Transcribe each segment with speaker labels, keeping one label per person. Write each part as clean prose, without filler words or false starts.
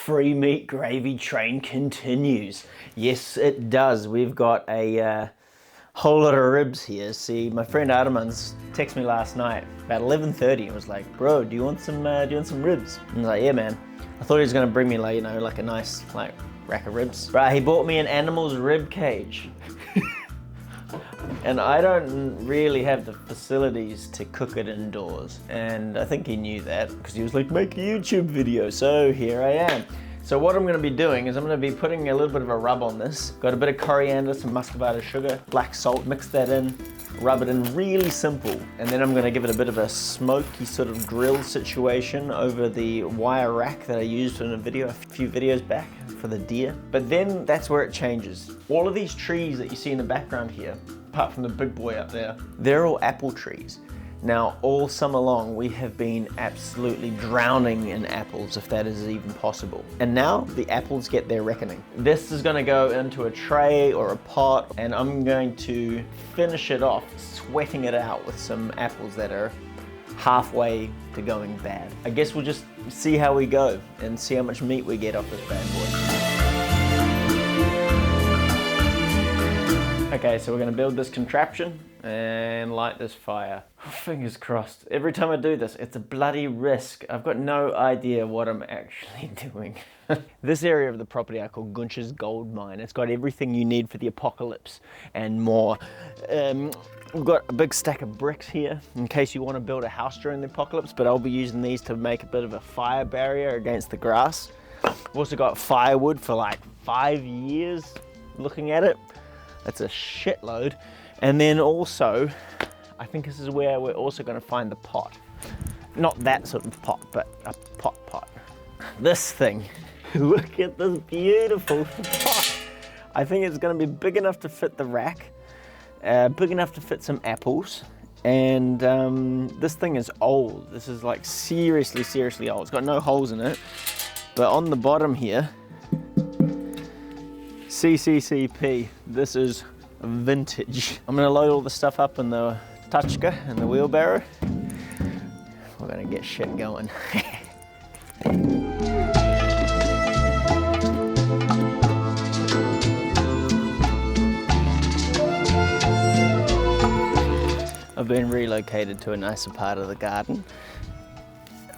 Speaker 1: free meat gravy train continues. Yes, it does. We've got a whole lot of ribs here. See, my friend Artemans texted me last night about 11:30 and was like, "Bro, do you want some ribs?" And I was like, "Yeah, man." I thought he was gonna bring me like, you know, like a nice like rack of ribs. Right, he bought me an animal's rib cage. And I don't really have the facilities to cook it indoors. And I think he knew that because he was like, "Make a YouTube video." So here I am. So what I'm gonna be doing is I'm gonna be putting a little bit of a rub on this. Got a bit of coriander, some muscovado sugar, black salt, mix that in, rub it in, really simple. And then I'm gonna give it a bit of a smoky sort of grill situation over the wire rack that I used in a video a few videos back for the deer. But then that's where it changes. All of these trees that you see in the background here, apart from the big boy up there, they're all apple trees. Now, all summer long, we have been absolutely drowning in apples, if that is even possible. And now, the apples get their reckoning. This is gonna go into a tray or a pot, and I'm going to finish it off, sweating it out with some apples that are halfway to going bad. I guess we'll just see how we go and see how much meat we get off this bad boy. Okay, so we're gonna build this contraption and light this fire. Fingers crossed. Every time I do this, it's a bloody risk. I've got no idea what I'm actually doing. This area of the property I call Gunch's Gold Mine. It's got everything you need for the apocalypse and more. We've got a big stack of bricks here in case you want to build a house during the apocalypse, but I'll be using these to make a bit of a fire barrier against the grass. We've also got firewood for like 5 years looking at it. That's a shitload. And then also, I think this is where we're also going to find the pot. Not that sort of pot, but a pot. This thing. Look at this beautiful pot. I think it's going to be big enough to fit the rack, big enough to fit some apples. And this thing is old. This is like seriously old. It's got no holes in it. But on the bottom here, CCCP, this is vintage. I'm gonna load all the stuff up in the Tachka and the wheelbarrow. We're gonna get shit going. I've been relocated to a nicer part of the garden.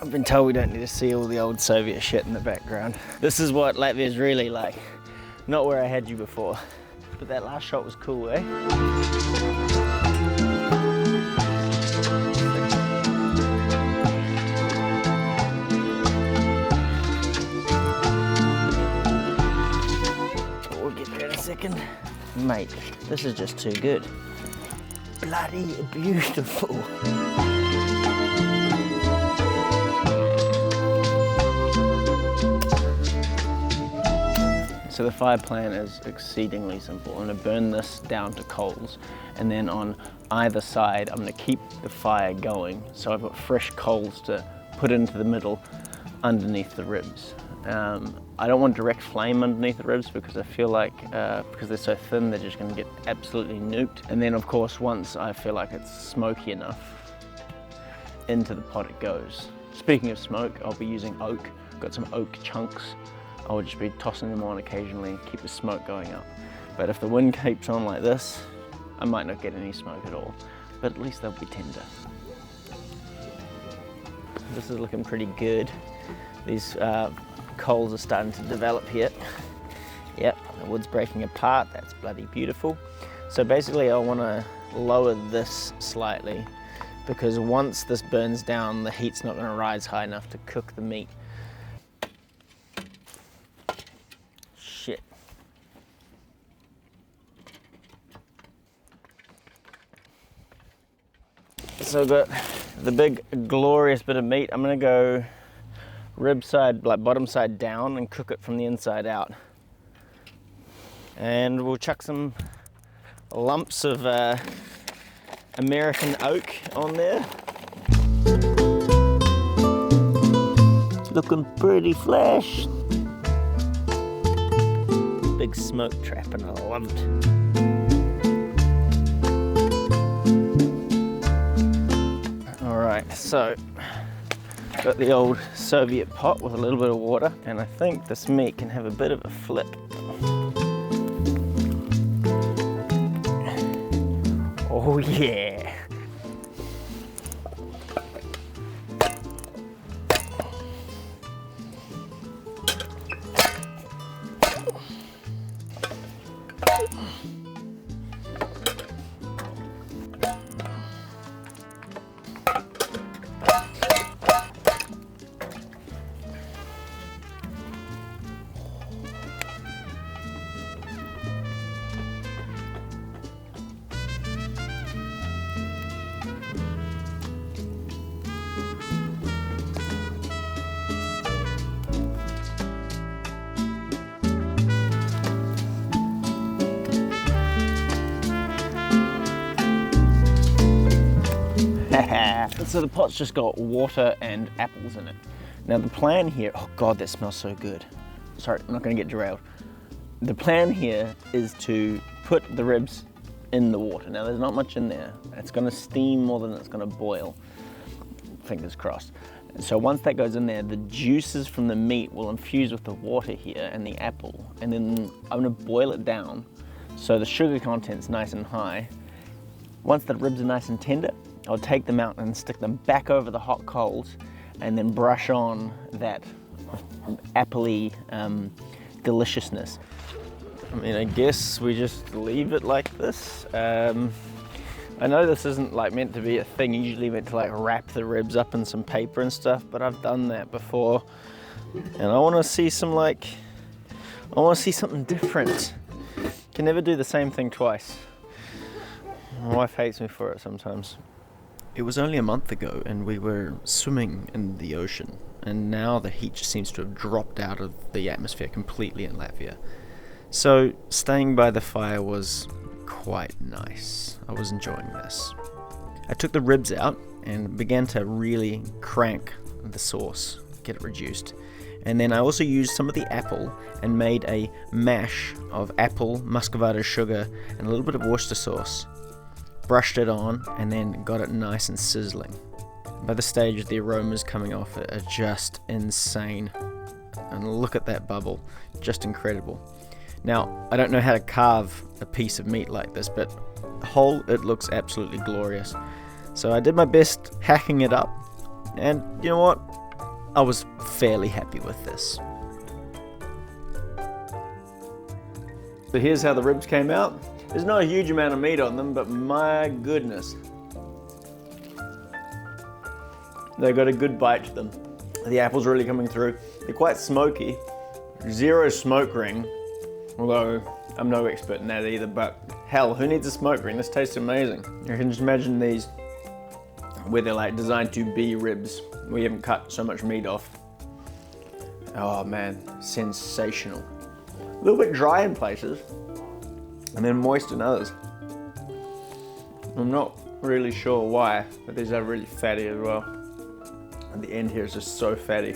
Speaker 1: I've been told we don't need to see all the old Soviet shit in the background. This is what Latvia's really like. Not where I had you before. But that last shot was cool, eh? We'll get there in a second. Mate, this is just too good. Bloody beautiful. So the fire plan is exceedingly simple. I'm gonna burn this down to coals, and then on either side, I'm gonna keep the fire going. So I've got fresh coals to put into the middle underneath the ribs. I don't want direct flame underneath the ribs because I feel like, because they're so thin, they're just gonna get absolutely nuked. And then of course, once I feel like it's smoky enough, into the pot it goes. Speaking of smoke, I'll be using oak. I've got some oak chunks. I would just be tossing them on occasionally, keep the smoke going up. But if the wind keeps on like this, I might not get any smoke at all, but at least they'll be tender. This is looking pretty good. These coals are starting to develop here. Yep, the wood's breaking apart, that's bloody beautiful. So basically I want to lower this slightly because once this burns down, the heat's not going to rise high enough to cook the meat. Shit. So I've got the big glorious bit of meat. I'm gonna go rib side, like bottom side down, and cook it from the inside out. And we'll chuck some lumps of American oak on there. It's looking pretty fresh. Big smoke trap, and I love it. All right, so Got the old Soviet pot with a little bit of water, and I think this meat can have a bit of a flip. Oh yeah! So the pot's just got water and apples in it. Now the plan here, oh God, that smells so good. Sorry, I'm not gonna get derailed. The plan here is to put the ribs in the water. Now there's not much in there. It's gonna steam more than it's gonna boil, fingers crossed. And so once that goes in there, the juices from the meat will infuse with the water here and the apple. And then I'm gonna boil it down so the sugar content's nice and high. Once the ribs are nice and tender, I'll take them out and stick them back over the hot coals and then brush on that appley deliciousness. I mean, I guess we just leave it like this. I know this isn't like meant to be a thing, usually meant to like wrap the ribs up in some paper and stuff, but I've done that before. And I wanna see something different. Can never do the same thing twice. My wife hates me for it sometimes. It was only a month ago and we were swimming in the ocean, and now the heat just seems to have dropped out of the atmosphere completely in Latvia. So staying by the fire was quite nice. I was enjoying this. I took the ribs out and began to really crank the sauce, get it reduced. And then I also used some of the apple and made a mash of apple, muscovado sugar, and a little bit of Worcester sauce. Brushed it on and then got it nice and sizzling. By the stage the aromas coming off it are just insane. And look at that bubble, just incredible. Now, I don't know how to carve a piece of meat like this, but whole it looks absolutely glorious. So I did my best hacking it up, and you know what? I was fairly happy with this. So here's how the ribs came out. There's not a huge amount of meat on them, but my goodness. They've got a good bite to them. The apple's really coming through. They're quite smoky. Zero smoke ring, although I'm no expert in that either, but hell, who needs a smoke ring? This tastes amazing. You can just imagine these, where they're like designed to be ribs. We haven't cut so much meat off. Oh man, sensational. A little bit dry in places, and then moist in others. I'm not really sure why, but these are really fatty as well. And the end here is just so fatty.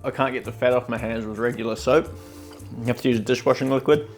Speaker 1: I can't get the fat off my hands with regular soap. You have to use dishwashing liquid.